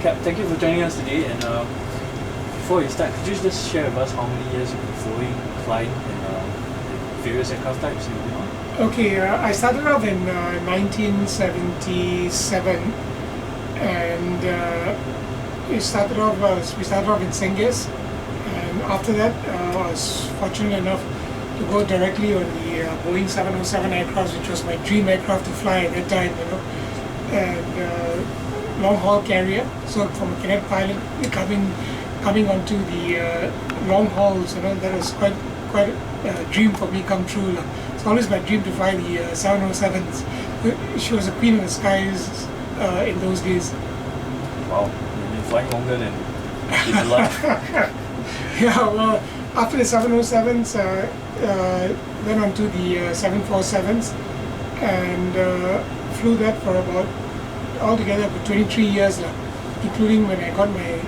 Cap, thank you for joining us today. And before we start, could you just share with us how many years you've been flying, and various aircraft types you've been on? Okay, I started off in 1977, and we started off in Senges, and after that I was fortunate enough to go directly on the Boeing 707 aircraft, which was my dream aircraft to fly at that time, and long haul carrier. So from a cadet pilot coming onto the long hauls, that was quite a dream for me come true. It's always my dream to fly the 707s. She was a queen of the skies in those days. Wow, you've been flying longer than you'd like. Yeah, well, after the 707s, went on to the 747s and flew that for about altogether about 23 years, including when I got my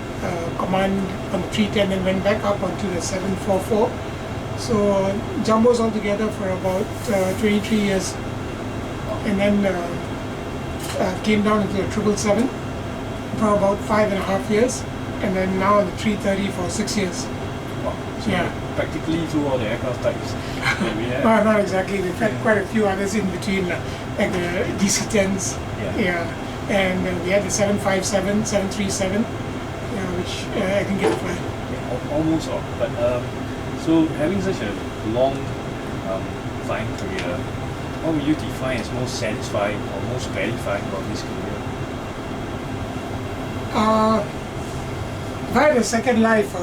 command on the 310 and went back up onto the 744. So jumbos altogether for about 23 years, and then came down into the 777 for about 5.5 years, and then now on the 330 for 6 years. Wow. So yeah, practically through all the aircraft types that we have. No, not exactly. We've had quite a few others in between, like the DC-10s. Yeah. And we had the 757, 737, which I didn't get to fly. Yeah, almost all. But so having such a long flying career, what would you define as most satisfying or most gratifying about this career? If I had a second life,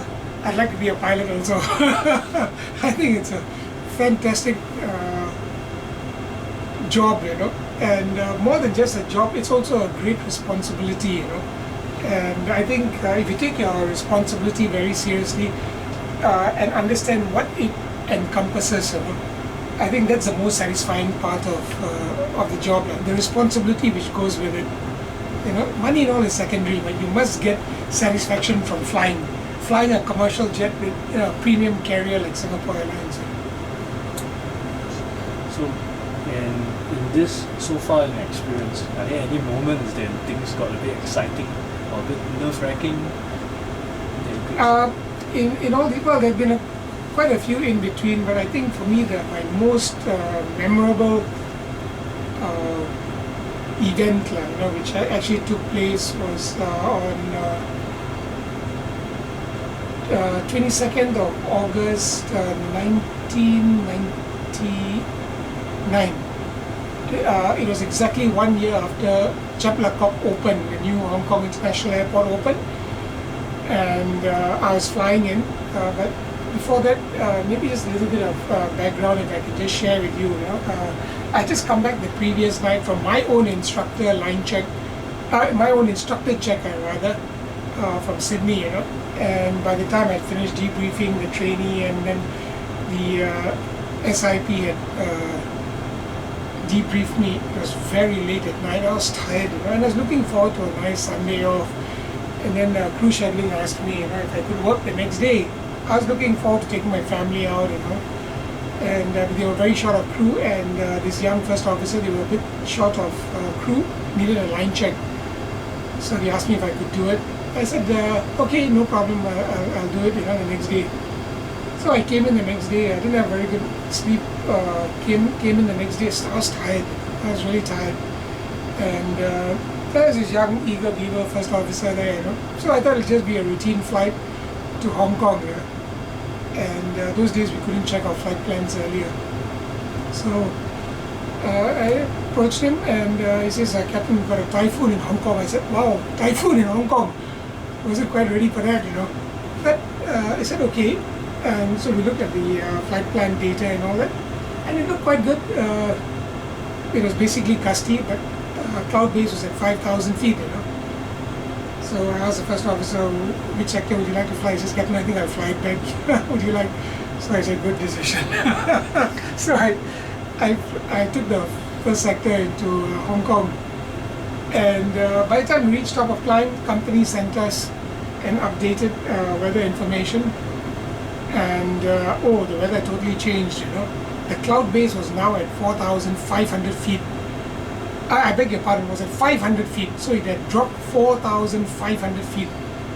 I'd like to be a pilot also. I think it's a fantastic job, and more than just a job, it's also a great responsibility, And I think if you take your responsibility very seriously and understand what it encompasses, I think that's the most satisfying part of the job. The responsibility which goes with it. Money and all is secondary, but you must get satisfaction from flying a commercial jet with a premium carrier like Singapore Airlines. So, in this so far in your experience, are there any moments that things got a bit exciting or a bit nerve-wracking? In all the well, there have been quite a few in between, but I think for me my most memorable event, which actually took place was on 22nd of August 1999. It was exactly 1 year after Capt opened, the new Hong Kong International Airport opened, and I was flying in. But before that, maybe just a little bit of background if I could just share with you. I just come back the previous night from my own instructor line check, my own instructor check, from Sydney, And by the time I finished debriefing the trainee, and then the SIP had debriefed me, it was very late at night. I was tired, and I was looking forward to a nice Sunday off. And then crew scheduling asked me, if I could work the next day. I was looking forward to taking my family out, And they were very short of crew, and this young first officer, they were a bit short of crew, needed a line check. So they asked me if I could do it. I said, okay, no problem, I'll do it, the next day. So I came in the next day. I didn't have very good sleep. Came in the next day. I was tired. I was really tired. And there was this young, eager beaver first officer there, So I thought it'd just be a routine flight to Hong Kong, And those days we couldn't check our flight plans earlier. So I approached him, and he says, Captain, we've got a typhoon in Hong Kong. I said, wow, typhoon in Hong Kong. I wasn't quite ready for that, But I said, okay. And so we looked at the flight plan data and all that, and it looked quite good. It was basically gusty, but cloud base was at 5,000 feet, So I asked the first officer, which sector would you like to fly? He says, Captain, I think I'll fly it back. Would you like? So I said, good decision. So I took the first sector into Hong Kong. And by the time we reached top of climb, company sent us an updated weather information. And the weather totally changed, The cloud base was now at 4,500 feet. I beg your pardon, it was at 500 feet. So it had dropped 4,500 feet.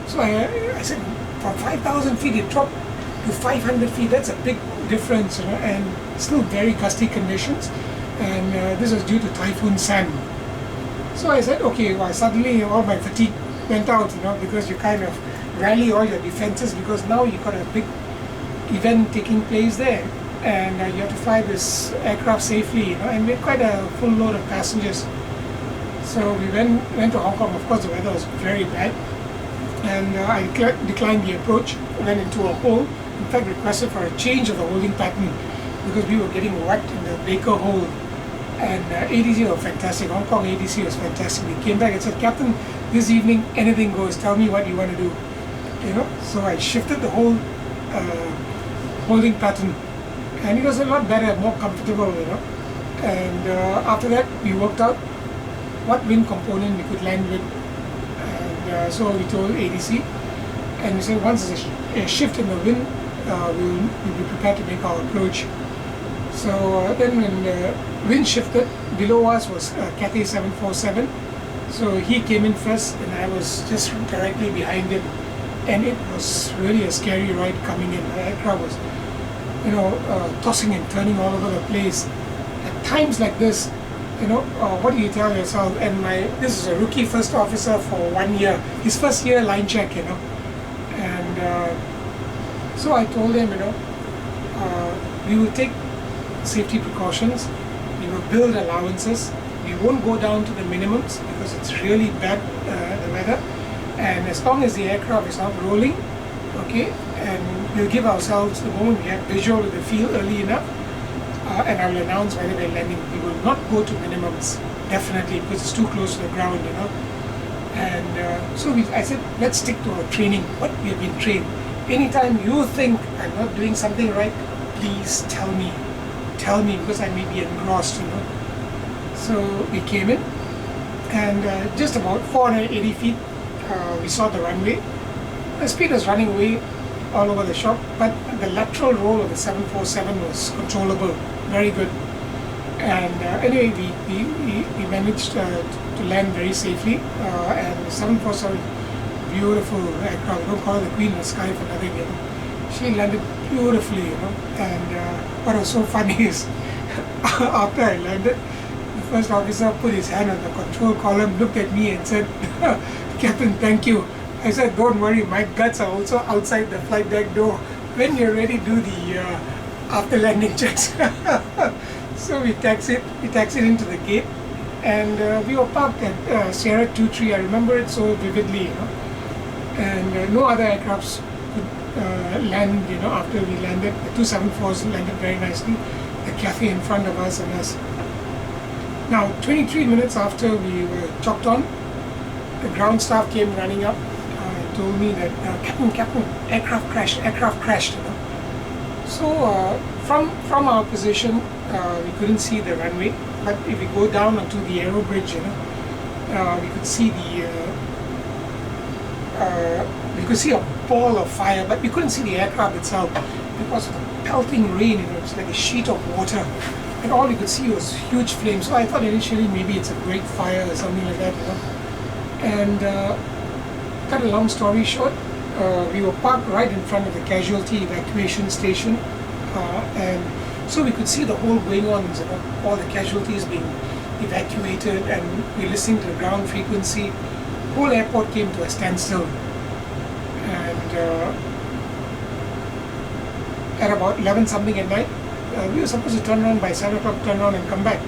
So I said, from 5,000 feet it dropped to 500 feet. That's a big difference, and still very gusty conditions. And this was due to Typhoon Sam. So I said, okay, well, suddenly all my fatigue went out, because you kind of rally all your defenses, because now you've got a big event taking place there. And you have to fly this aircraft safely, and we had quite a full load of passengers. So we went to Hong Kong. Of course, the weather was very bad, and I declined the approach, went into a hole. In fact, requested for a change of the holding pattern because we were getting wet in the Baker hole. And ADC was fantastic. Hong Kong ADC was fantastic. We came back and said, Captain, this evening anything goes. Tell me what you want to do. So I shifted the whole holding pattern, and it was a lot better, more comfortable. And after that, we worked out what wind component we could land with. And so we told ADC, and we said once there's a shift in the wind, we'll be prepared to make our approach. So then when the wind shifted, below us was Cathay 747. So he came in first and I was just directly behind him. And it was really a scary ride coming in. The aircraft was, tossing and turning all over the place. At times like this, what do you tell yourself? And this is a rookie first officer for 1 year. His first year line check, And so I told him, we will take safety precautions, we will build allowances, we won't go down to the minimums because it's really bad, the weather, and as long as the aircraft is not rolling, okay, and we'll give ourselves the moment we have visual of the field early enough, and I will announce whether we're landing. We will not go to minimums, definitely, because it's too close to the ground, And so I said, let's stick to our training, what we have been trained. Anytime you think I'm not doing something right, please tell me, because I may be engrossed, So we came in, and just about 480 feet, we saw the runway. The speed was running away all over the shop, but the lateral roll of the 747 was controllable, very good. And anyway, we managed to land very safely, and the 747, beautiful aircraft. Don't call her the queen of the sky for nothing, She landed beautifully, And what was so funny is, after I landed, the first officer put his hand on the control column, looked at me and said, Captain, thank you. I said, don't worry, my guts are also outside the flight deck door. When you're ready, do the after landing checks. So we taxied into the gate, and we were parked at Sierra 23. I remember it so vividly, And no other aircrafts could land, after we landed. The 274s landed very nicely. The Cathay in front of us and us. Now, 23 minutes after we were chocked on, the ground staff came running up and told me that, Captain, aircraft crashed, So from our position, we couldn't see the runway, but if we go down onto the aero bridge, we could see we could see a ball of fire, but we couldn't see the aircraft itself because of the pelting rain. It was like a sheet of water, and all you could see was huge flames. So I thought initially maybe it's a great fire or something like that, And cut a long story short, we were parked right in front of the casualty evacuation station, and so we could see the whole going on, all the casualties being evacuated, and we listening to the ground frequency. Whole airport came to a standstill, and at about 11 something at night, we were supposed to turn around by 7 o'clock, turn around and come back,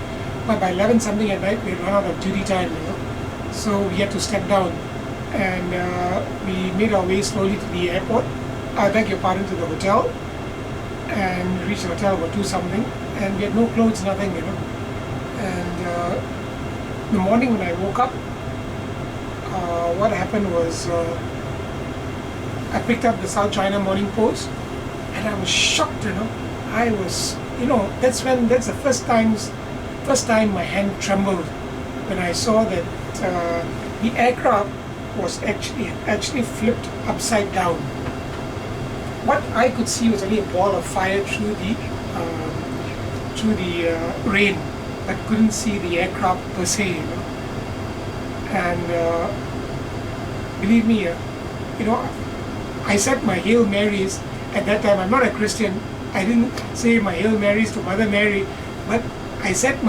but by 11 something at night we had run out of duty time, so we had to step down, and we made our way slowly to the airport. I beg your pardon, to the hotel, and we reached the hotel about 2 something, and we had no clothes, nothing, and in the morning when I woke up, what happened was I picked up the South China Morning Post, and I was shocked, I was, that's the first time my hand trembled when I saw that the aircraft was actually flipped upside down. What I could see was only a ball of fire through the rain, but couldn't see the aircraft per se, you know. And believe me, you know, I said my Hail Marys at that time. I'm not a Christian. I didn't say my Hail Marys to Mother Mary, but I said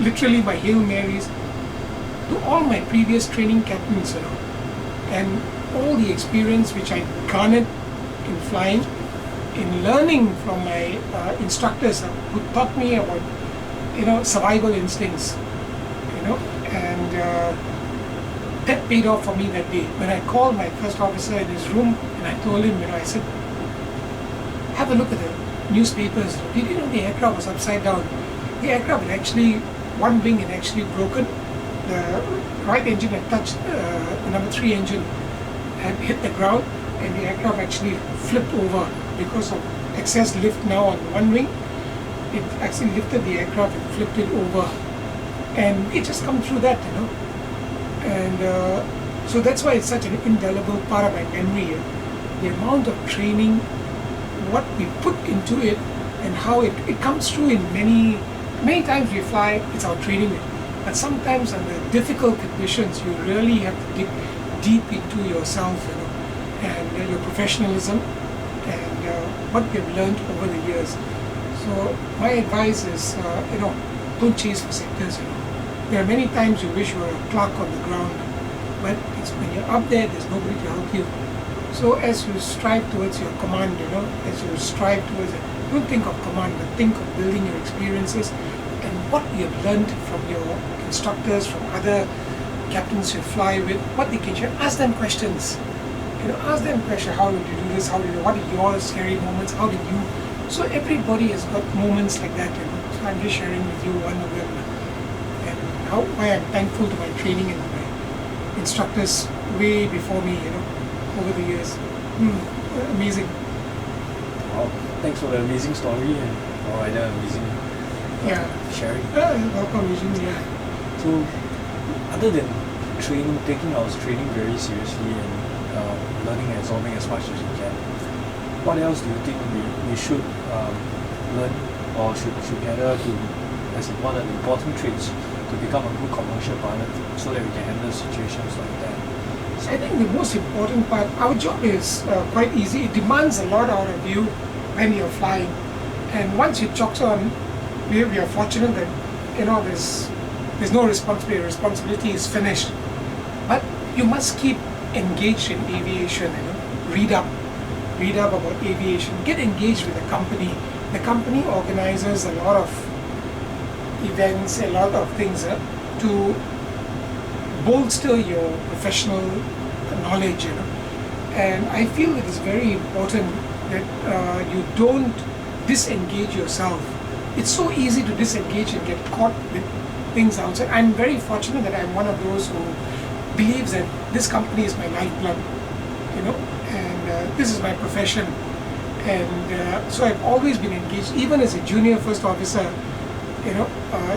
literally my Hail Marys to all my previous training captains, you know, and all the experience which I garnered in flying, in learning from my instructors who taught me about, you know, survival instincts, you know, and that paid off for me that day. When I called my first officer in his room and I told him, you know, I said, have a look at the newspapers. Did you know the aircraft was upside down? The aircraft had actually, one wing had actually broken. The right engine had touched the number 3 engine, had hit the ground, and the aircraft actually flipped over because of excess lift now on one wing. It actually lifted the aircraft and flipped it over. And it just come through that, you know. And so that's why it's such an indelible part of my memory. The amount of training, what we put into it, and how it comes through in many times we fly, it's our training. But sometimes under difficult conditions, you really have to dig deep into yourself, you know, and your professionalism and what you've learned over the years. So my advice is, you know, don't chase for sectors, you know. There are many times you wish you were a clerk on the ground, but it's when you're up there, there's nobody to help you. So as you strive towards your command, you know, as you strive towards it, don't think of command, but think of building your experiences and what you've learned from your instructors, from other captains you fly with, what they can share. Ask them questions. You know, ask them questions. How did you do this? What are your scary moments? How did you? So everybody has got moments like that, you know. So I'm just sharing with you one of them. And why I'm thankful to my training and my instructors way before me, you know, over the years. Amazing. Wow, thanks for the amazing story and rather amazing sharing. Welcome, Eugene. Yeah. So, other than training, taking our training very seriously and learning and absorbing as much as we can, what else do you think we should learn or should gather to, as in what are the important traits to become a good commercial pilot so that we can handle situations like that? I think the most important part, our job is quite easy. It demands a lot out of you when you're flying. And once you chalk on, we are fortunate that, you know, there's no responsibility. Responsibility is finished. But you must keep engaged in aviation, you know. Read up about aviation. Get engaged with the company. The company organizes a lot of events, a lot of things to bolster your professional knowledge, you know. And I feel it is very important that you don't disengage yourself. It's so easy to disengage and get caught with things outside. I'm very fortunate that I'm one of those who believes that this company is my lifeblood, you know, and this is my profession. And so I've always been engaged, even as a junior first officer. You know,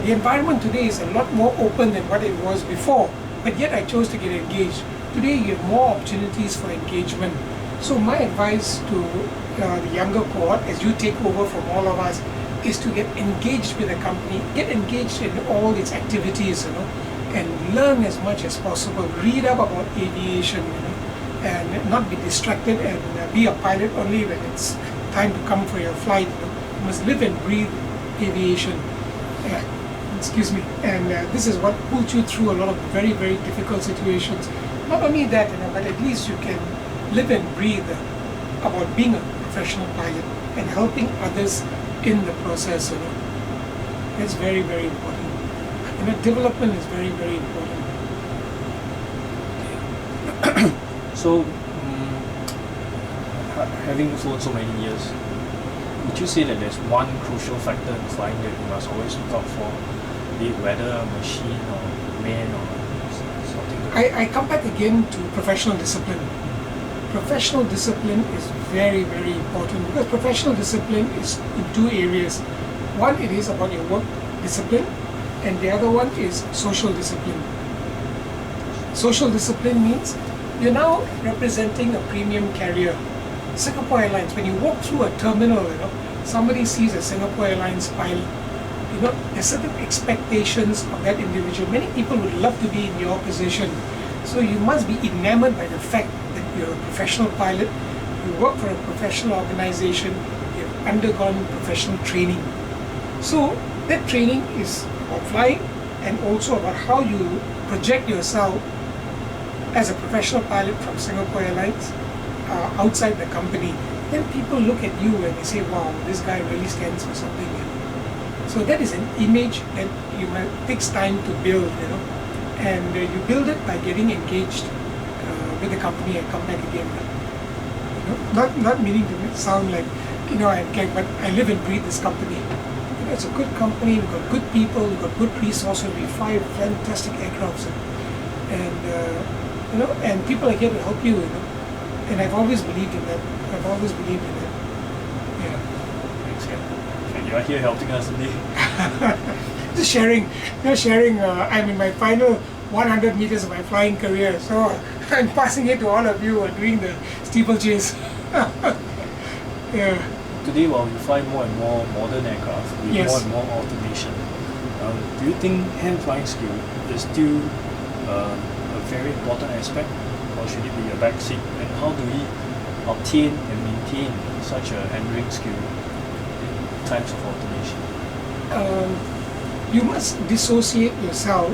the environment today is a lot more open than what it was before, but yet I chose to get engaged. Today you have more opportunities for engagement. So my advice to the younger cohort, as you take over from all of us, is to get engaged with the company, get engaged in all its activities, you know, and learn as much as possible. Read up about aviation, you know, and not be distracted and be a pilot only when it's time to come for your flight. You know. You must live and breathe aviation. Excuse me. And this is what pulls you through a lot of very, very difficult situations. Not only that, you know, but at least you can live and breathe about being a professional pilot and helping others in the process, you know. That's very, very important. And that development is very, very important. So, having flown so many years, would you say that there's one crucial factor in flying that you must always look out for, be it weather, machine, or man, or something? I come back again to professional discipline. Professional discipline is very, very important because professional discipline is in two areas. One, it is about your work discipline, and the other one is social discipline. Social discipline means you're now representing a premium carrier. Singapore Airlines, when you walk through a terminal, you know, somebody sees a Singapore Airlines pilot, there's certain expectations of that individual. Many people would love to be in your position. So you must be enamored by the fact that you're a professional pilot, you work for a professional organization, you've undergone professional training. So that training is about flying and also about how you project yourself as a professional pilot from Singapore Airlines outside the company. Then people look at you and they say, wow, this guy really stands for something. So that is an image that takes time to build, and you build it by getting engaged with the company and come back again. Not meaning to sound like, I'm gag, but I live and breathe this company. It's a good company, we've got good people, we've got good resources, we fly fantastic aircrafts, and people are here to help you, and I've always believed in that. Yeah. Thanks, Cap. You are here helping us today. Just sharing, I'm in my final 100 meters of my flying career, so I'm passing it to all of you doing the steeplechase. Yeah. Today, while we fly more and more modern aircraft with more and more automation, do you think hand flying skill is still a very important aspect, or should it be a backseat? And how do we obtain and maintain such a handling skill in times of automation? You must dissociate yourself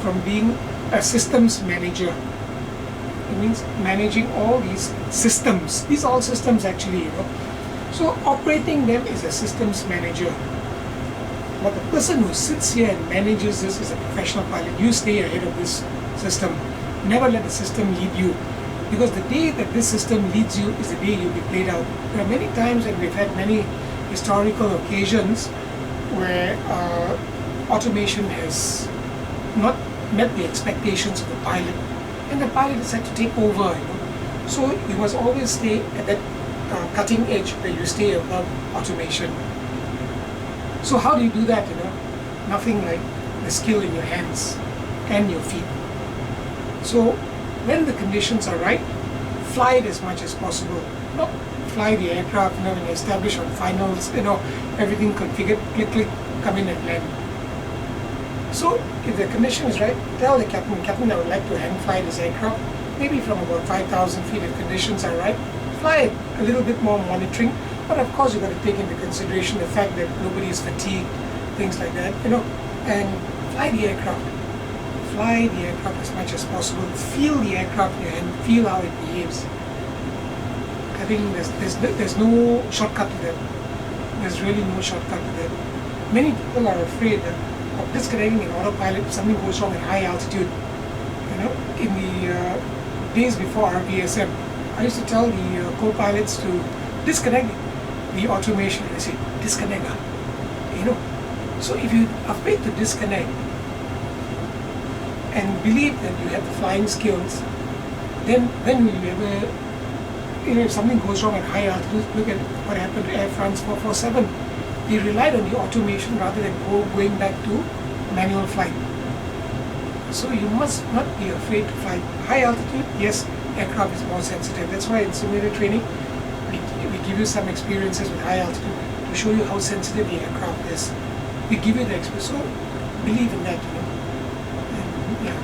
from being a systems manager. It means managing all these systems. These are all systems actually, So operating them is a systems manager. But the person who sits here and manages this is a professional pilot. You stay ahead of this system. Never let the system lead you. Because the day that this system leads you is the day you'll be played out. There are many times, and we've had many historical occasions where automation has not met the expectations of the pilot, and the pilot has had to take over. So you must always stay at that cutting edge where you stay above automation. So how do you do that? Nothing like the skill in your hands and your feet. So when the conditions are right, fly it as much as possible. Not fly the aircraft, when you establish on finals, everything configured, click, come in and land. So if the condition is right, tell the captain, I would like to hang fly this aircraft, maybe from about 5,000 feet if conditions are right. Fly it, a little bit more monitoring, but of course you've got to take into consideration the fact that nobody is fatigued, things like that, and fly the aircraft. Fly the aircraft as much as possible. Feel the aircraft in your hand, feel how it behaves. I think there's no shortcut to that. There's really no shortcut to that. Many people are afraid of disconnecting an autopilot if something goes wrong at high altitude. In the days before RVSM, I used to tell the co-pilots to disconnect the automation. And I say, disconnect. So if you're afraid to disconnect and believe that you have the flying skills, then when will you ever, if something goes wrong at high altitude, look at what happened to Air France 447. They relied on the automation rather than going back to manual flight. So you must not be afraid to fly. High altitude, yes, aircraft is more sensitive. That's why in simulator training, we give you some experiences with high altitude to show you how sensitive the aircraft is. We give you the experience, so believe in that, And, yeah.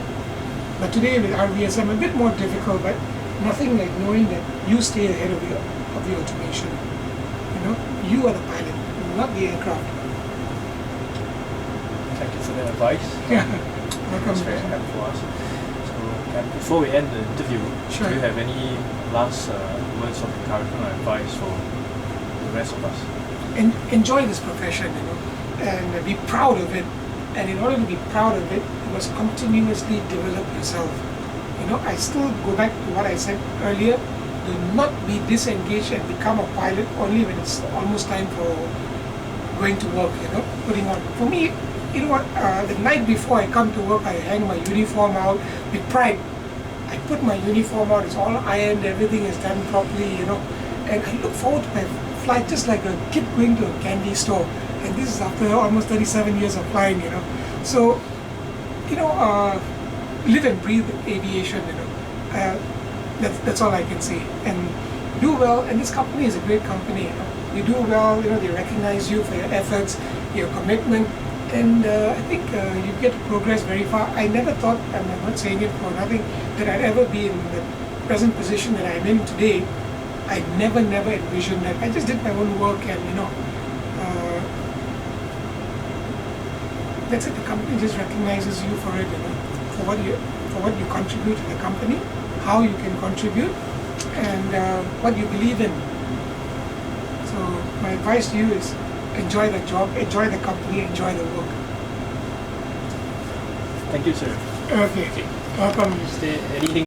But today with RVSM, a bit more difficult, but nothing like knowing that you stay ahead of the automation. You are the pilot, not the aircraft. Thank you for that advice. Yeah. That's very helpful for us. So, before we end the interview, Sure. do you have any last words of encouragement or advice for the rest of us? Enjoy this profession, and be proud of it. And in order to be proud of it, you must continuously develop yourself. I still go back to what I said earlier. Do not be disengaged and become a pilot only when it's almost time for going to work, putting on. For me, the night before I come to work, I hang my uniform out with pride. I put my uniform out, it's all ironed, everything is done properly, and I look forward to my flight just like a kid going to a candy store. And this is after almost 37 years of flying, So, live and breathe aviation, That's all I can say. And do well, and this company is a great company, You do well, they recognize you for your efforts, your commitment, And I think you get to progress very far. I never thought, and I'm not saying it for nothing, that I'd ever be in the present position that I'm in today. I never envisioned that. I just did my own work, and that's it. The company just recognizes you for it, for what you contribute to the company, how you can contribute, and what you believe in. So my advice to you is enjoy the job, enjoy the company, enjoy the work. Thank you, sir. Okay. Welcome. Is there anything